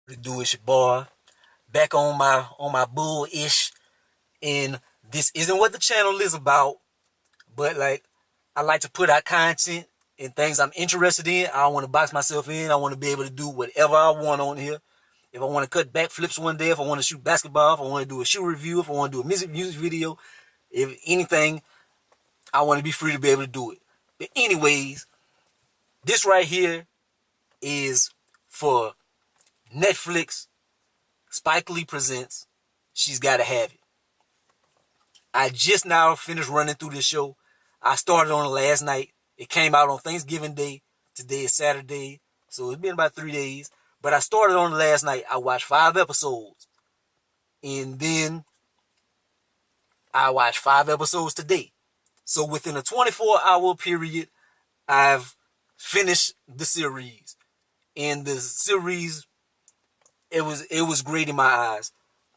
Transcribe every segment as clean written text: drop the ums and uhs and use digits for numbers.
To do it, your boy. Back on my bull-ish. And this isn't what the channel is about, but like I like to put out content and things I'm interested in. I don't want to box myself in. I want to be able to do whatever I want on here. If I want to cut backflips one day, if I want to shoot basketball, if I want to do a shoe review, if I want to do a music video, if anything, I want to be free to be able to do it. But anyways, this right here is for Netflix. Spike Lee presents She's Gotta Have It. I just now finished running through this show. I started on it last night. It came out on Thanksgiving Day. Today is Saturday, so it's been about 3 days. But I started on it last night. I watched 5 episodes. And then I watched 5 episodes today. So within a 24-hour period, I've finished the series. And the series, it was great in my eyes.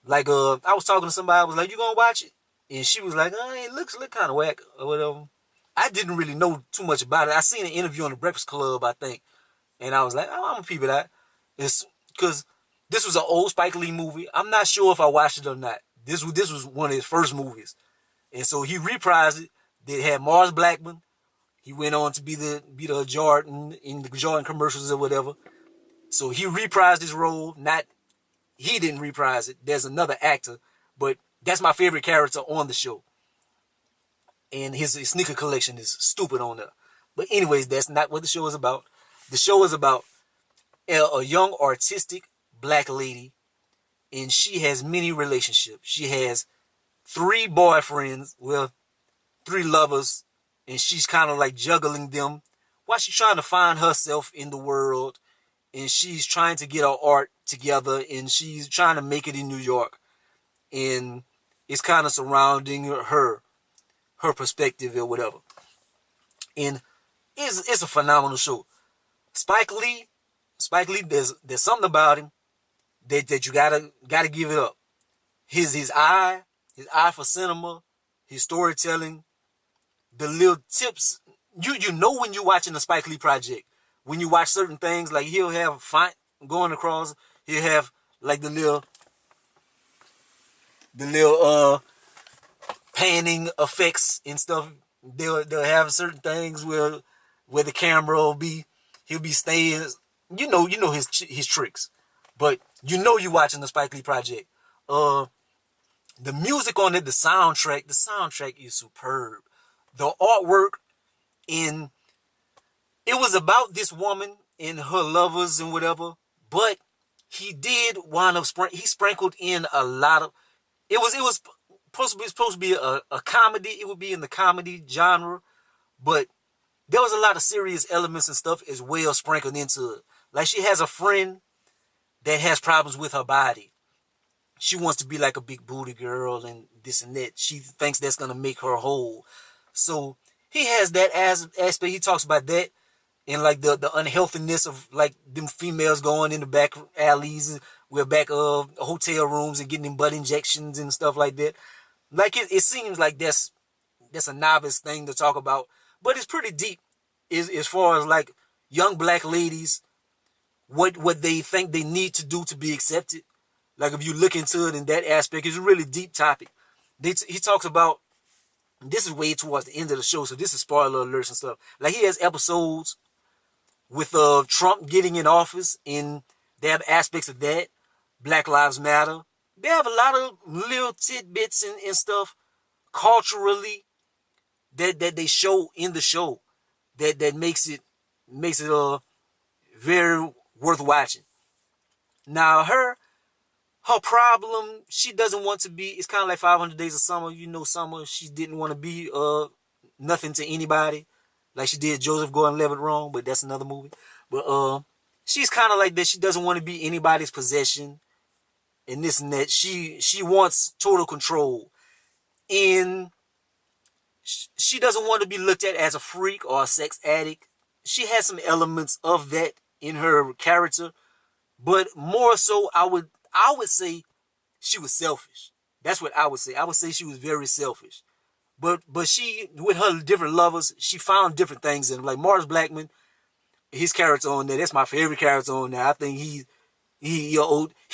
Like I was talking to somebody, I was like, "You gonna watch it?" And she was like, "Oh, it looks kind of whack or whatever." I didn't really know too much about it. I seen an interview on the Breakfast Club, I think, and I was like, "Oh, I'm gonna peep it out." It's because this was an old Spike Lee movie. I'm not sure if I watched it or not. This was one of his first movies, and so he reprised it. They had Mars Blackman. He went on to be the Jordan in the Jordan commercials or whatever. So he reprised his role. Not he didn't reprise it. There's another actor, but that's my favorite character on the show. And his sneaker collection is stupid on there. But anyways, that's not what the show is about. The show is about a young artistic black lady, and she has many relationships. She has 3 boyfriends, well, 3 lovers, and she's kind of like juggling them while she's trying to find herself in the world, and she's trying to get her art together, and she's trying to make it in New York, and it's kind of surrounding her perspective or whatever. And it's a phenomenal show. Spike Lee, there's something about him that you gotta give it up. His eye for cinema, his storytelling, the little tips. You know when you're watching the Spike Lee project. When you watch certain things, like he'll have font going across, he'll have like the little panning effects and stuff. They'll have certain things where the camera he'll be staying. You know his tricks, but you know you're watching the Spike Lee project. The music on it, the soundtrack is superb. The artwork in it was about this woman and her lovers and whatever, but he did wind up he sprinkled in a lot of it was supposed to be a comedy. It would be in the comedy genre, but there was a lot of serious elements and stuff as well sprinkled into it. Like she has a friend that has problems with her body. She wants to be like a big booty girl and this and that. She thinks that's gonna make her whole. So he has that aspect. He talks about that and like the unhealthiness of like them females going in the back alleys, we're back of hotel rooms and getting them butt injections and stuff like that. Like it seems like that's a novice thing to talk about, but it's pretty deep. As far as like young black ladies, what they think they need to do to be accepted. Like if you look into it in that aspect, it's a really deep topic. He talks about this is way towards the end of the show, so this is spoiler alerts and stuff. Like he has episodes with Trump getting in office, and they have aspects of that. Black Lives Matter. They have a lot of little tidbits and stuff culturally that they show in the show that makes it very worth watching. Now her problem, she doesn't want to be. It's kind of like 500 Days of Summer. You know, Summer. She didn't want to be nothing to anybody, like she did Joseph Gordon-Levitt wrong. But that's another movie. But she's kind of like that. She doesn't want to be anybody's possession, and this and that. She wants total control, and she doesn't want to be looked at as a freak or a sex addict. She has some elements of that in her character, but more so, I would say she was selfish. That's what I would say. I would say she was very selfish. But she, with her different lovers, she found different things in them. Like Mars Blackman, his character on there, that's my favorite character on there. I think He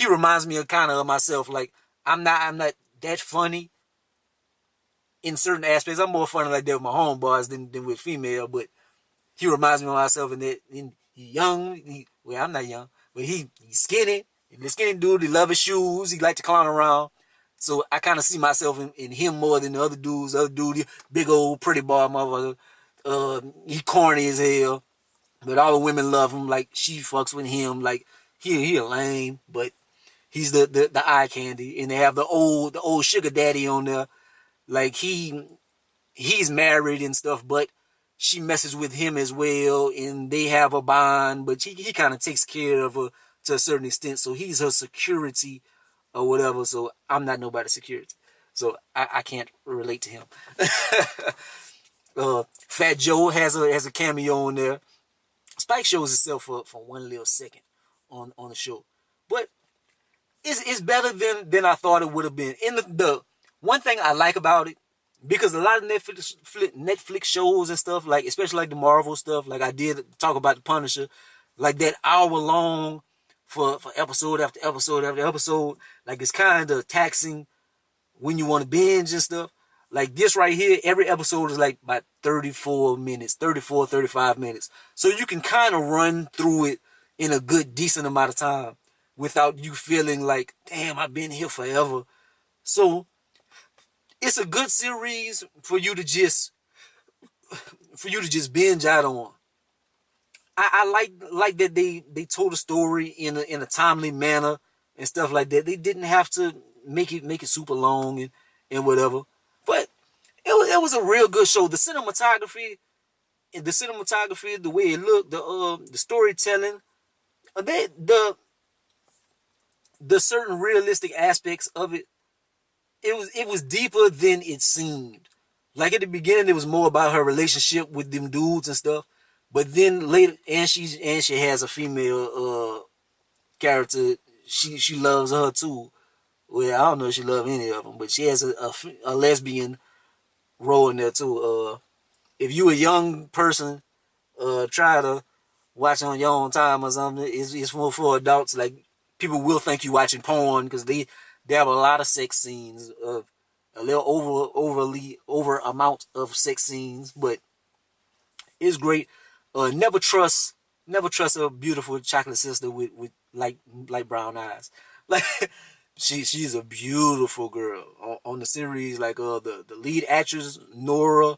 reminds me of kind of myself. Like I'm not that funny in certain aspects. I'm more funny like that with my homeboys than with female, but he reminds me of myself in that he young. Well, I'm not young, but he's skinny. The skinny dude. He love his shoes. He like to clown around. So I kind of see myself in him more than the other dudes. The other dude, he big old pretty boy motherfucker. He corny as hell, but all the women love him. Like she fucks with him. Like he a lame, but he's the eye candy. And they have the old sugar daddy on there. Like he's married and stuff, but she messes with him as well, and they have a bond. But he kind of takes care of her to a certain extent, so he's her security or whatever. So I'm not nobody's security, so I can't relate to him. Fat Joe has a cameo on there. Spike shows himself for one little second on the show, but it's better than I thought it would have been. In the one thing I like about it, because a lot of Netflix shows and stuff, like especially like the Marvel stuff, like I did talk about the Punisher, like that hour long for episode after episode after episode, like it's kind of taxing when you want to binge and stuff. Like this right here, every episode is like about 34 minutes, 34, 35 minutes. So you can kind of run through it in a good, decent amount of time without you feeling like, damn, I've been here forever. So it's a good series for you to just binge out on. I like that they told a story in a timely manner and stuff like that. They didn't have to make it super long and whatever. But it was a real good show. The cinematography, the way it looked, the storytelling, the certain realistic aspects of it. It was deeper than it seemed. Like at the beginning, it was more about her relationship with them dudes and stuff. But then later, and she has a female character. She loves her too. Well, I don't know if she loves any of them, but she has a lesbian role in there too. If you a young person, try to watch on your own time or something. It's for adults. Like people will think you watching porn because they have a lot of sex scenes, a little over amount of sex scenes, but it's great. Never trust a beautiful chocolate sister with like brown eyes. Like she's a beautiful girl on the series. Like the lead actress Nora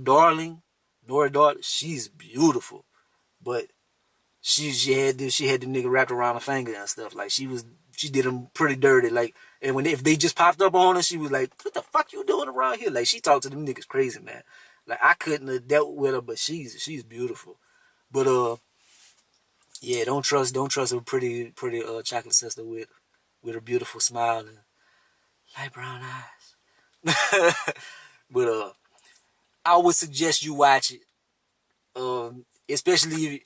Darling, she's beautiful, but she had the nigga wrapped around her finger and stuff. Like she did him pretty dirty. Like, and if they just popped up on her, she was like, "What the fuck you doing around here?" Like she talked to them niggas crazy, man. Like I couldn't have dealt with her, but she's beautiful. But yeah, don't trust a pretty chocolate sister with a beautiful smile and light brown eyes. But I would suggest you watch it, especially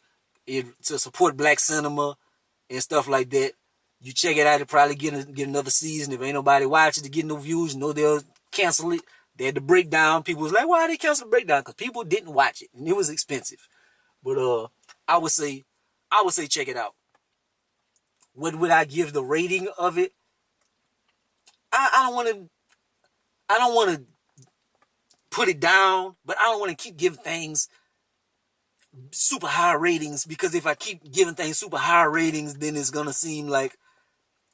to support black cinema and stuff like that. You check it out, to probably get another season. If ain't nobody watching to get no views, they'll cancel it. They had the breakdown. People was like, why they cancel the breakdown? Because people didn't watch it and it was expensive. But I would say check it out. What would I give the rating of it? I don't want to put it down, but I don't want to keep giving things super high ratings, because if I keep giving things super high ratings, then it's gonna seem like,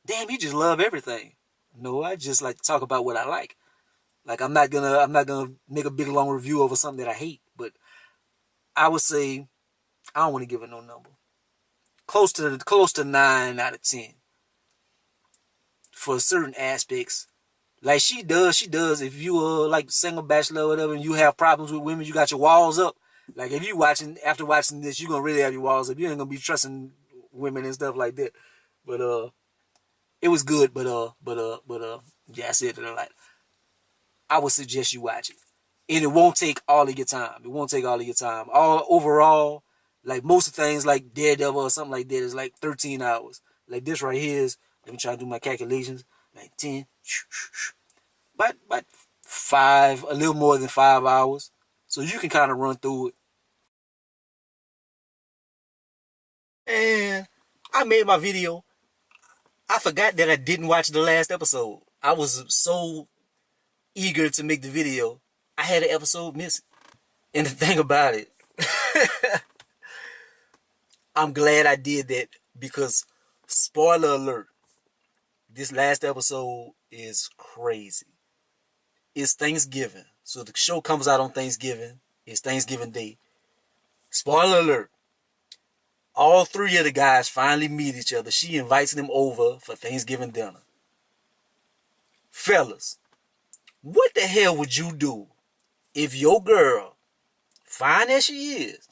damn, you just love everything. No, I just like to talk about what I like. Like I'm not gonna make a big long review over something that I hate, but I would say I don't want to give it no number. Close to 9 out of 10 for certain aspects. Like she does. If you like single bachelor or whatever, and you have problems with women, you got your walls up. Like if you after watching this, you're gonna really have your walls up. You ain't gonna be trusting women and stuff like that. But it was good. But yeah, I said it a lot. I would suggest you watch it, and it won't take all of your time. It won't take all of your time. All overall, like most of things, like Daredevil or something like that, is like 13 hours. Like this right here is. Let me try to do my calculations. Like 10. About 5, a little more than 5 hours. So you can kind of run through it. And I made my video. I forgot that I didn't watch the last episode. I was so eager to make the video. I had an episode missing. And the thing about it, I'm glad I did that because, spoiler alert, this last episode is crazy. It's Thanksgiving. So the show comes out on Thanksgiving. It's Thanksgiving Day. Spoiler alert. All three of the guys finally meet each other. She invites them over for Thanksgiving dinner. Fellas, what the hell would you do if your girl, fine as she is,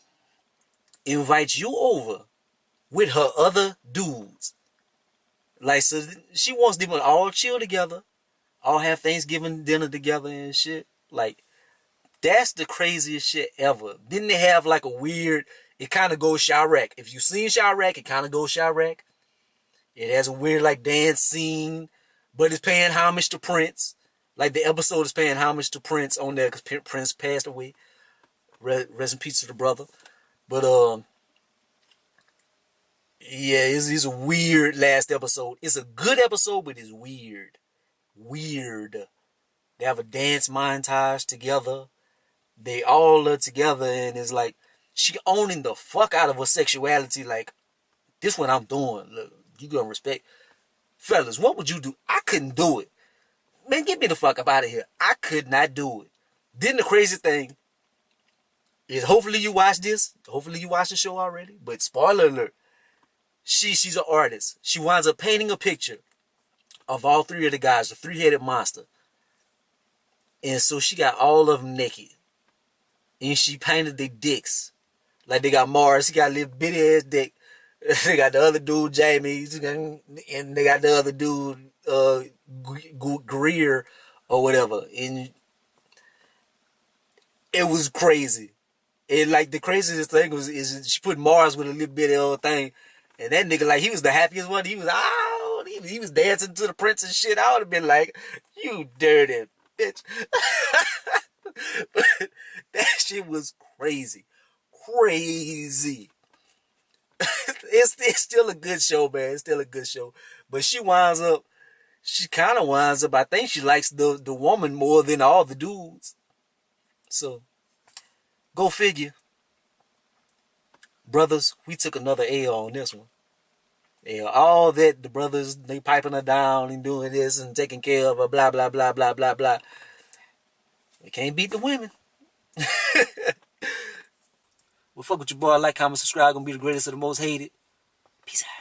invites you over with her other dudes? Like, so she wants them to all chill together, all have Thanksgiving dinner together and shit. Like, that's the craziest shit ever. Didn't they have like a weird, it kind of goes Chirac. If you've seen Chirac, it kind of goes Chirac. It has a weird like dance scene, but it's paying homage to Prince. Like the episode is paying homage to Prince on there because Prince passed away. Rest in peace to the brother. But yeah, it's a weird last episode. It's a good episode, but it's weird. Weird. They have a dance montage together. They all are together, and it's like she owning the fuck out of her sexuality. Like, this what I'm doing. Look, you gonna respect. Fellas, what would you do? I couldn't do it. Man, get me the fuck up out of here. I could not do it. Then the crazy thing is, hopefully you watch this. Hopefully you watch the show already. But spoiler alert. She's an artist. She winds up painting a picture of all three of the guys, the three-headed monster. And so she got all of them naked. And she painted their dicks. Like they got Mars. She got a little bitty ass dick. They got the other dude, Jamie. And they got the other dude, Greer or whatever. And it was crazy. And like the craziest thing is she put Mars with a little bitty old thing. And that nigga, like, he was the happiest one. He was out. He was dancing to the Prince and shit. I would have been like, you dirty bitch. But that shit was crazy. Crazy. It's still a good show, man. It's still a good show. But she kind of winds up, I think she likes the woman more than all the dudes. So, go figure. Brothers, we took another L on this one. Yeah, all that, the brothers, they piping her down and doing this and taking care of her, blah, blah, blah, blah, blah, blah. They can't beat the women. Well, fuck with your boy. Like, comment, subscribe. Gonna be the greatest of the most hated. Peace out.